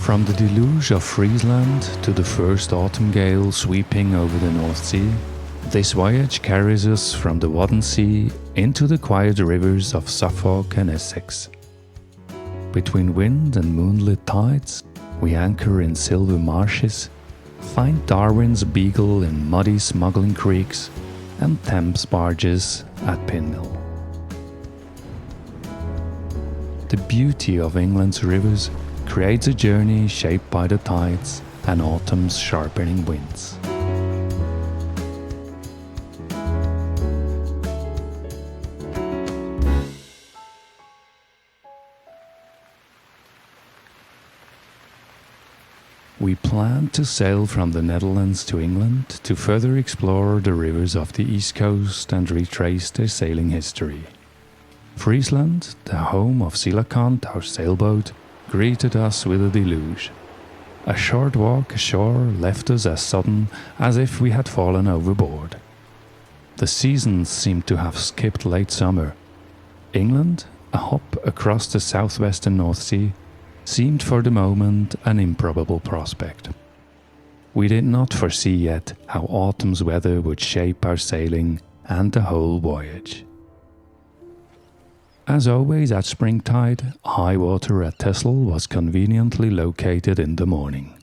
From the deluge of Friesland to the first autumn gale sweeping over the North Sea, this voyage carries us from the Wadden Sea into the quiet rivers of Suffolk and Essex. Between wind and moonlit tides, we anchor in silver marshes, find Darwin's Beagle in muddy smuggling creeks, and Thames barges at Pinmill. The beauty of England's rivers creates a journey shaped by the tides and autumn's sharpening winds. We planned to sail from the Netherlands to England to further explore the rivers of the East Coast and retrace their sailing history. Friesland, the home of Sylakant, our sailboat, greeted us with a deluge. A short walk ashore left us as sudden as if we had fallen overboard. The seasons seemed to have skipped late summer. England, a hop across the southwestern North Sea, seemed for the moment an improbable prospect. We did not foresee yet how autumn's weather would shape our sailing and the whole voyage. As always at springtide, high water at Texel was conveniently located in the morning.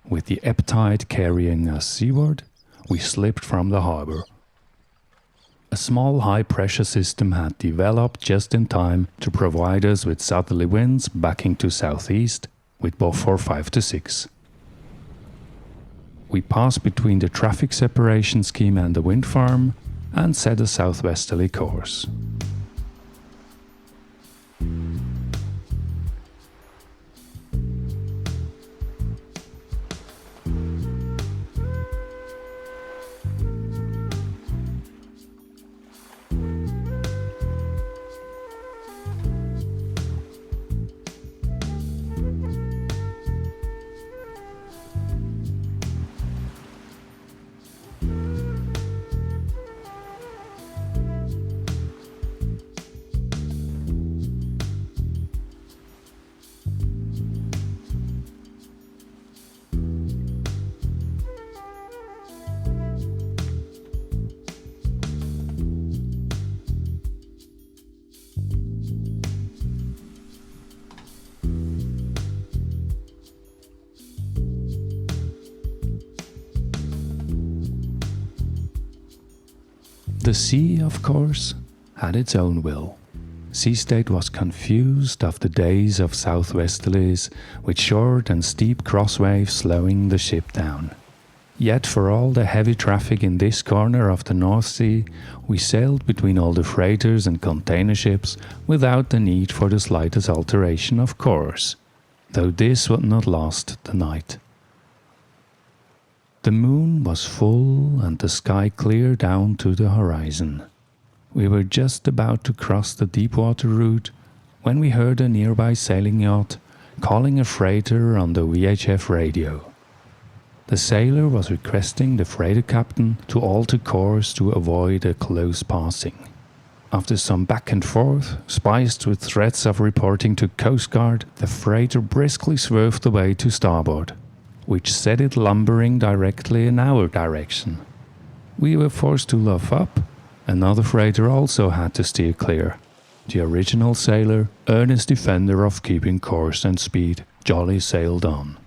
With the ebb tide carrying us seaward, we slipped from the harbour. A small high-pressure system had developed just in time to provide us with southerly winds backing to southeast, with Beaufort 5 to 6. We passed between the traffic separation scheme and the wind farm and set a southwesterly course. The sea, of course, had its own will. Sea state was confused after days of southwesterlies, with short and steep crosswaves slowing the ship down. Yet for all the heavy traffic in this corner of the North Sea, we sailed between all the freighters and container ships without the need for the slightest alteration of course, though this would not last the night. The moon was full and the sky clear down to the horizon. We were just about to cross the deepwater route when we heard a nearby sailing yacht calling a freighter on the VHF radio. The sailor was requesting the freighter captain to alter course to avoid a close passing. After some back and forth, spiced with threats of reporting to Coast Guard, the freighter briskly swerved away to starboard, which set it lumbering directly in our direction. We were forced to luff up. Another freighter also had to steer clear. The original sailor, earnest defender of keeping course and speed, jolly sailed on.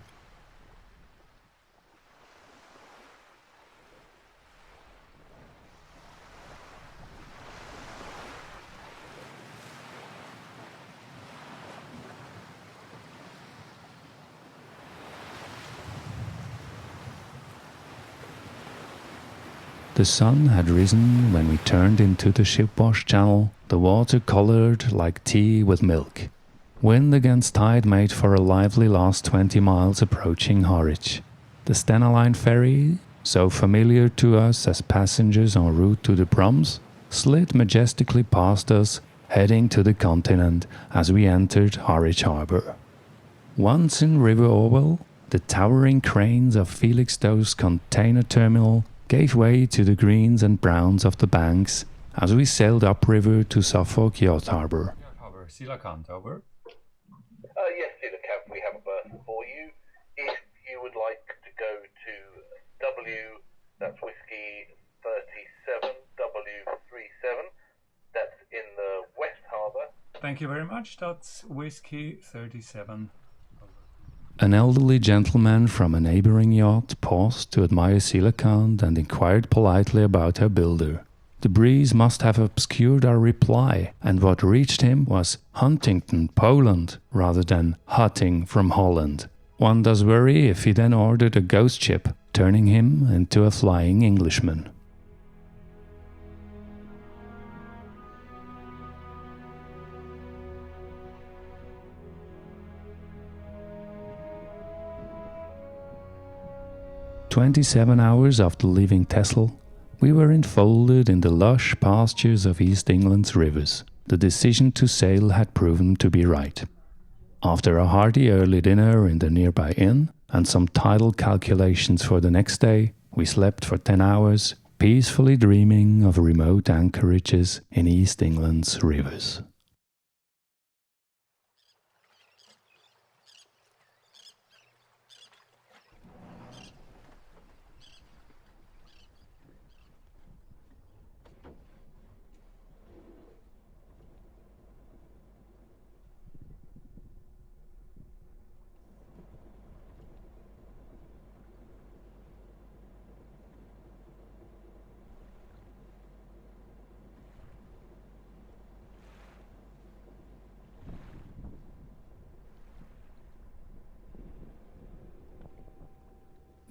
The sun had risen when we turned into the shipwash channel, the water coloured like tea with milk. Wind against tide made for a lively last 20 miles approaching Harwich. The Stena Line ferry, so familiar to us as passengers en route to the Proms, slid majestically past us, heading to the continent as we entered Harwich harbour. Once in River Orwell, the towering cranes of Felixstowe's container terminal gave way to the greens and browns of the banks as we sailed upriver to Suffolk Yacht Harbour. Yacht Harbour, Sylakant, over. Yes, Sylakant, we have a berth. Thank you very much. That's Whiskey 37. An elderly gentleman from a neighbouring yacht paused to admire Silakand and inquired politely about her builder. The breeze must have obscured our reply, and what reached him was Huntington, Poland, rather than Hutting from Holland. One does worry if he then ordered a ghost ship, turning him into a flying Englishman. "27 hours after leaving Texel, we were enfolded in the lush pastures of East England's rivers. The decision to sail had proven to be right. After a hearty early dinner in the nearby inn and some tidal calculations for the next day, we slept for 10 hours, peacefully dreaming of remote anchorages in East England's rivers."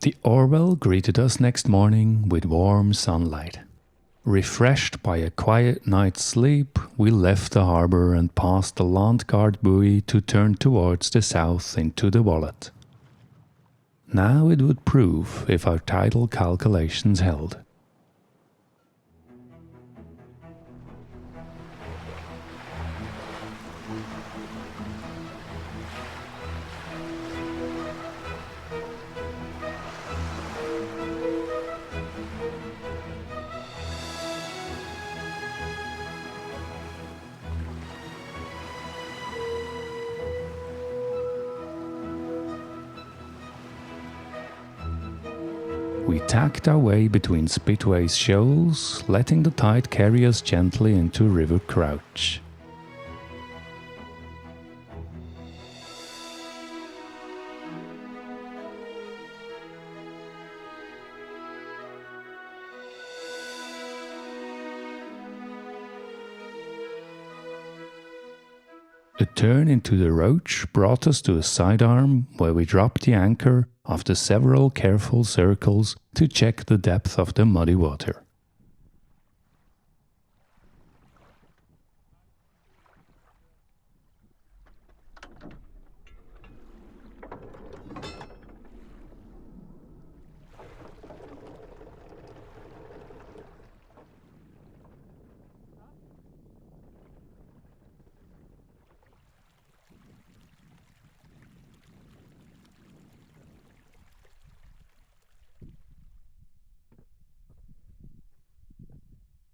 The Orwell greeted us next morning with warm sunlight. Refreshed by a quiet night's sleep, we left the harbour and passed the Landguard buoy to turn towards the south into the Wallet. Now it would prove if our tidal calculations held. We tacked our way between Spitway's shoals, letting the tide carry us gently into River Crouch. A turn into the Roach brought us to a sidearm where we dropped the anchor after several careful circles to check the depth of the muddy water.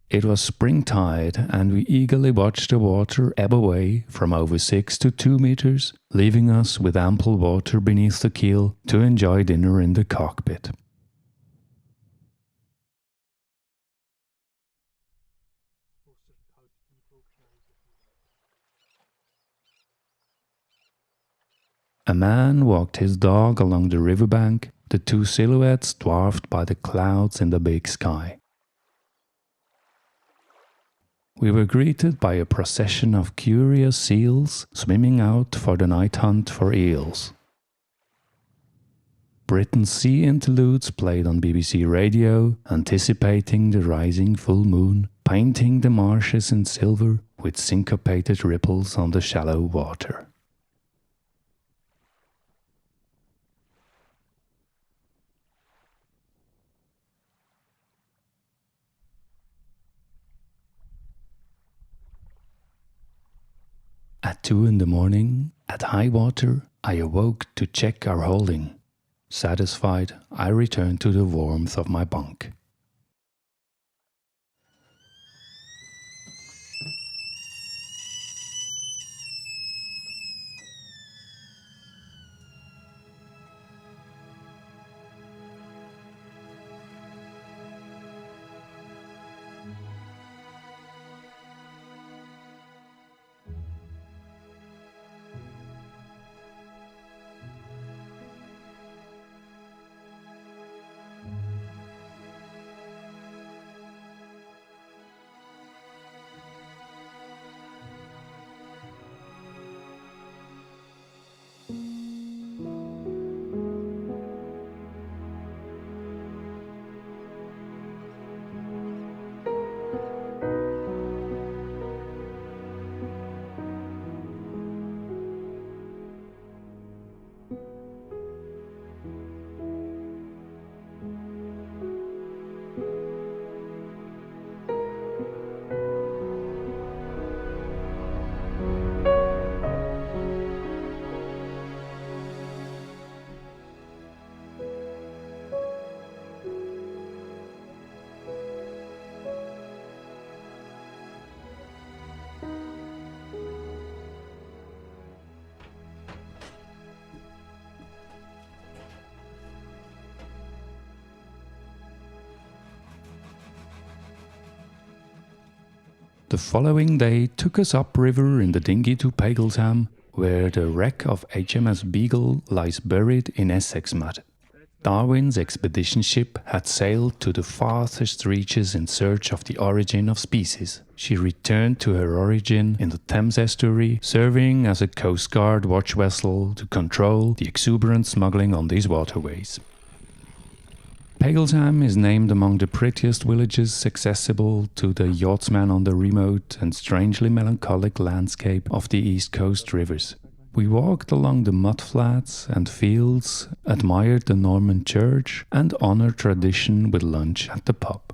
It was springtide, and we eagerly watched the water ebb away from over 6 to 2 meters, leaving us with ample water beneath the keel to enjoy dinner in the cockpit. A man walked his dog along the riverbank, the two silhouettes dwarfed by the clouds in the big sky. We were greeted by a procession of curious seals swimming out for the night hunt for eels. Britain's sea interludes played on BBC Radio, anticipating the rising full moon, painting the marshes in silver with syncopated ripples on the shallow water. At 2 in the morning, at high water, I awoke to check our holding. Satisfied, I returned to the warmth of my bunk. The following day took us upriver in the dinghy to Paglesham, where the wreck of HMS Beagle lies buried in Essex mud. Darwin's expedition ship had sailed to the farthest reaches in search of the origin of species. She returned to her origin in the Thames estuary, serving as a Coast Guard watch vessel to control the exuberant smuggling on these waterways. Paglesham is named among the prettiest villages accessible to the yachtsman on the remote and strangely melancholic landscape of the East Coast rivers. We walked along the mudflats and fields, admired the Norman church, and honored tradition with lunch at the pub.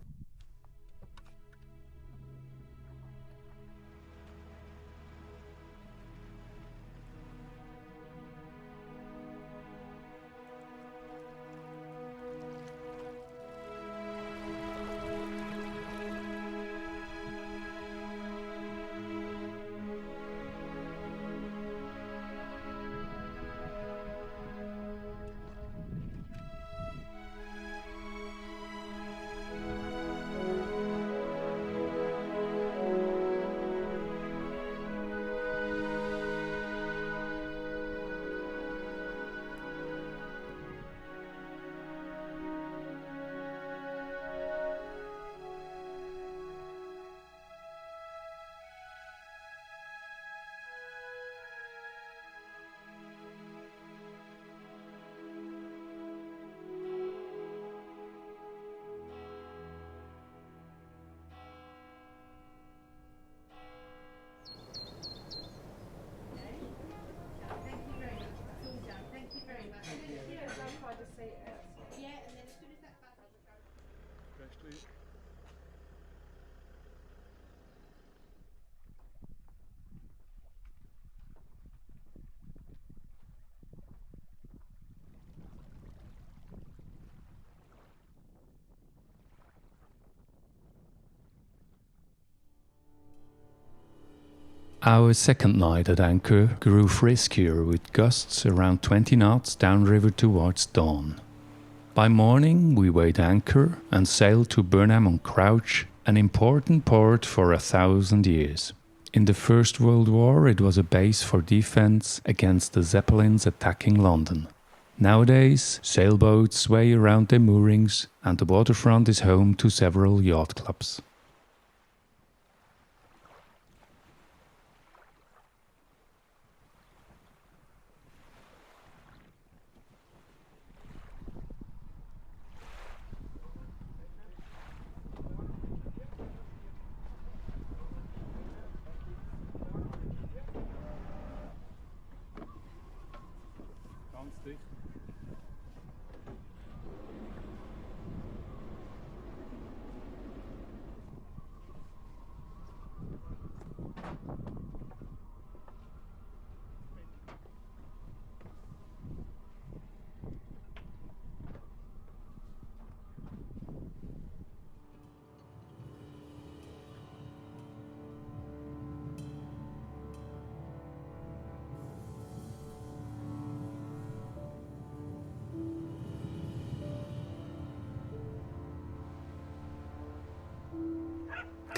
Our second night at anchor grew friskier with gusts around 20 knots downriver towards dawn. By morning we weighed anchor and sailed to Burnham-on-Crouch, an important port for 1,000 years. In the First World War it was a base for defense against the Zeppelins attacking London. Nowadays sailboats sway around their moorings and the waterfront is home to several yacht clubs.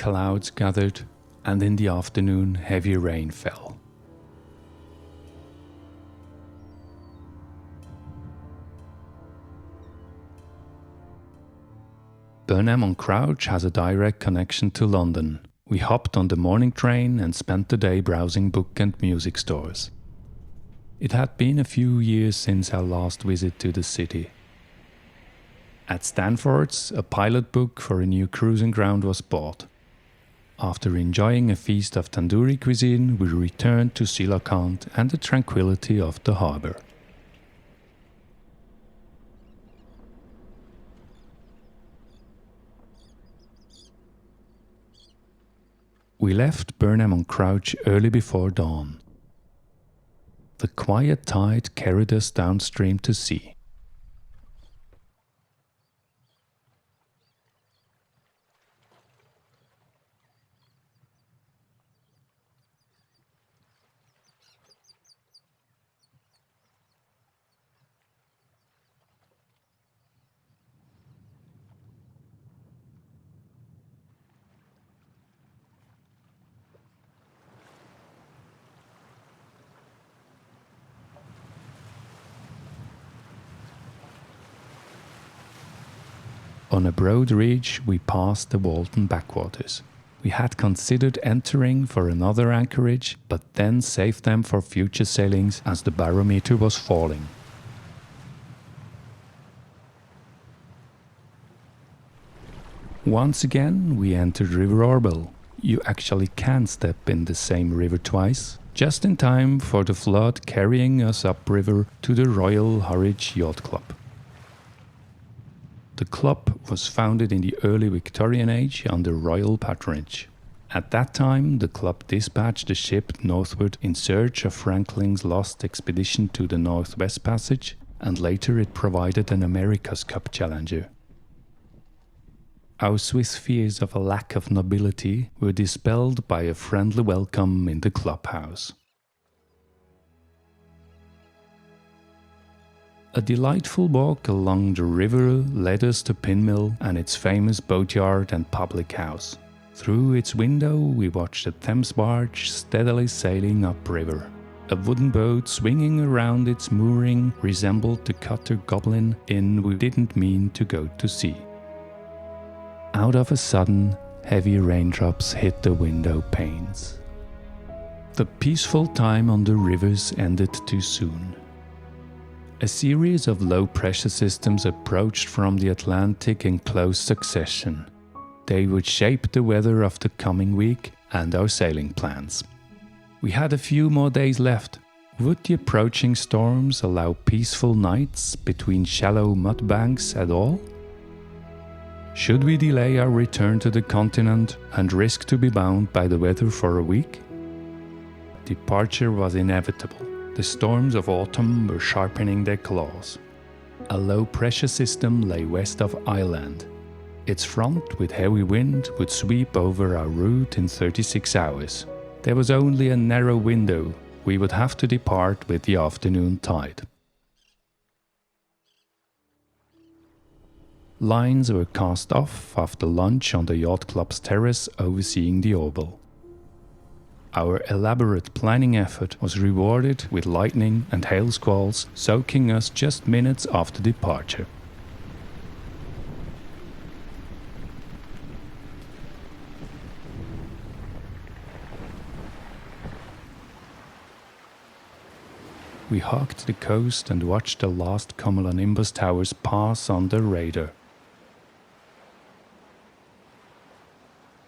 Clouds gathered, and in the afternoon heavy rain fell. Burnham-on-Crouch has a direct connection to London. We hopped on the morning train and spent the day browsing book and music stores. It had been a few years since our last visit to the city. At Stanford's, a pilot book for a new cruising ground was bought. After enjoying a feast of tandoori cuisine, we returned to Silakant and the tranquility of the harbour. We left Burnham-on-Crouch early before dawn. The quiet tide carried us downstream to sea. On a broad reach, we passed the Walton backwaters. We had considered entering for another anchorage, but then saved them for future sailings as the barometer was falling. Once again, we entered River Orwell. You actually can step in the same river twice, just in time for the flood carrying us upriver to the Royal Harwich Yacht Club. The club was founded in the early Victorian age under royal patronage. At that time, the club dispatched a ship northward in search of Franklin's lost expedition to the Northwest Passage, and later it provided an America's Cup challenger. Our Swiss fears of a lack of nobility were dispelled by a friendly welcome in the clubhouse. A delightful walk along the river led us to Pinmill and its famous boatyard and public house. Through its window we watched a Thames barge steadily sailing upriver. A wooden boat swinging around its mooring resembled the cutter Goblin Inn we didn't mean to go to see. Out of a sudden, heavy raindrops hit the window panes. The peaceful time on the rivers ended too soon. A series of low-pressure systems approached from the Atlantic in close succession. They would shape the weather of the coming week and our sailing plans. We had a few more days left. Would the approaching storms allow peaceful nights between shallow mud banks at all? Should we delay our return to the continent and risk to be bound by the weather for a week? Departure was inevitable. The storms of autumn were sharpening their claws. A low-pressure system lay west of Ireland. Its front, with heavy wind, would sweep over our route in 36 hours. There was only a narrow window. We would have to depart with the afternoon tide. Lines were cast off after lunch on the yacht club's terrace overseeing the Orwell. Our elaborate planning effort was rewarded with lightning and hail squalls soaking us just minutes after departure. We hugged the coast and watched the last cumulonimbus towers pass on the radar.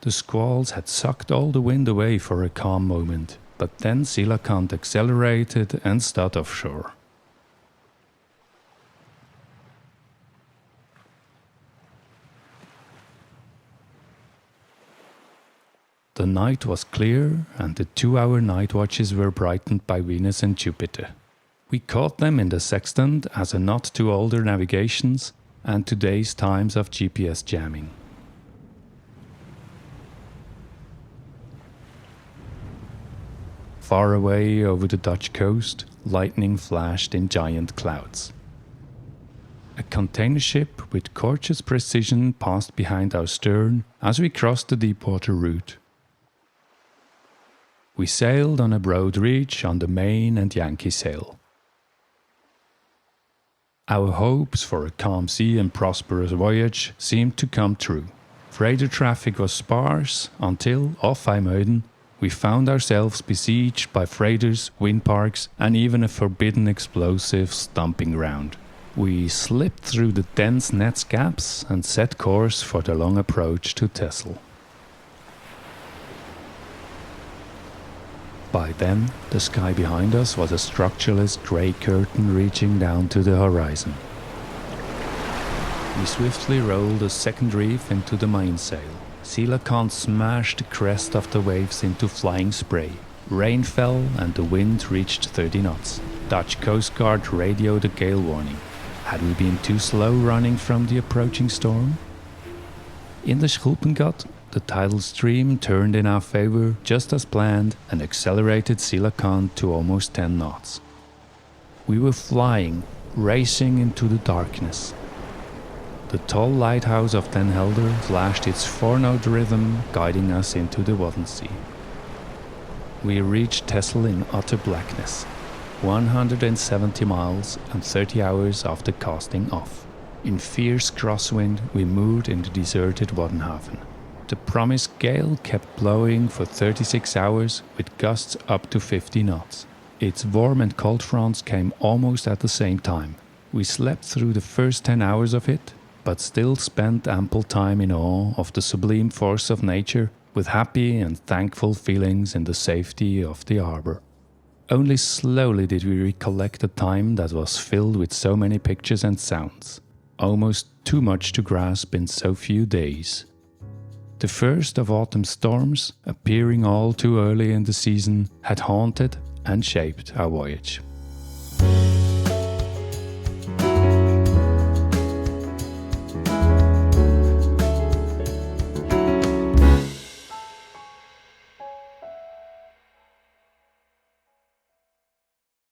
The squalls had sucked all the wind away for a calm moment, but then Silakant accelerated and stood offshore. The night was clear, and the 2-hour night watches were brightened by Venus and Jupiter. We caught them in the sextant as a nod to older navigations and today's times of GPS jamming. Far away over the Dutch coast, lightning flashed in giant clouds. A container ship with courteous precision passed behind our stern as we crossed the deepwater route. We sailed on a broad reach under Maine and Yankee sail. Our hopes for a calm sea and prosperous voyage seemed to come true. Freighter traffic was sparse until, off IJmuiden, we found ourselves besieged by freighters, wind parks, and even a forbidden explosive stomping ground. We slipped through the dense net gaps and set course for the long approach to Texel. By then, the sky behind us was a structureless grey curtain reaching down to the horizon. We swiftly rolled a second reef into the mainsail. Silakant smashed the crest of the waves into flying spray. Rain fell and the wind reached 30 knots. Dutch Coast Guard radioed a gale warning. Had we been too slow running from the approaching storm? In the Schulpengat, the tidal stream turned in our favor just as planned and accelerated Silakant to almost 10 knots. We were flying, racing into the darkness. The tall lighthouse of Den Helder flashed its 4-note rhythm, guiding us into the Wadden Sea. We reached Texel in utter blackness, 170 miles and 30 hours after casting off. In fierce crosswind, we moored in the deserted Waddenhaven. The promised gale kept blowing for 36 hours with gusts up to 50 knots. Its warm and cold fronts came almost at the same time. We slept through the first 10 hours of it, but still spent ample time in awe of the sublime force of nature, with happy and thankful feelings in the safety of the harbour. Only slowly did we recollect a time that was filled with so many pictures and sounds, almost too much to grasp in so few days. The first of autumn storms, appearing all too early in the season, had haunted and shaped our voyage.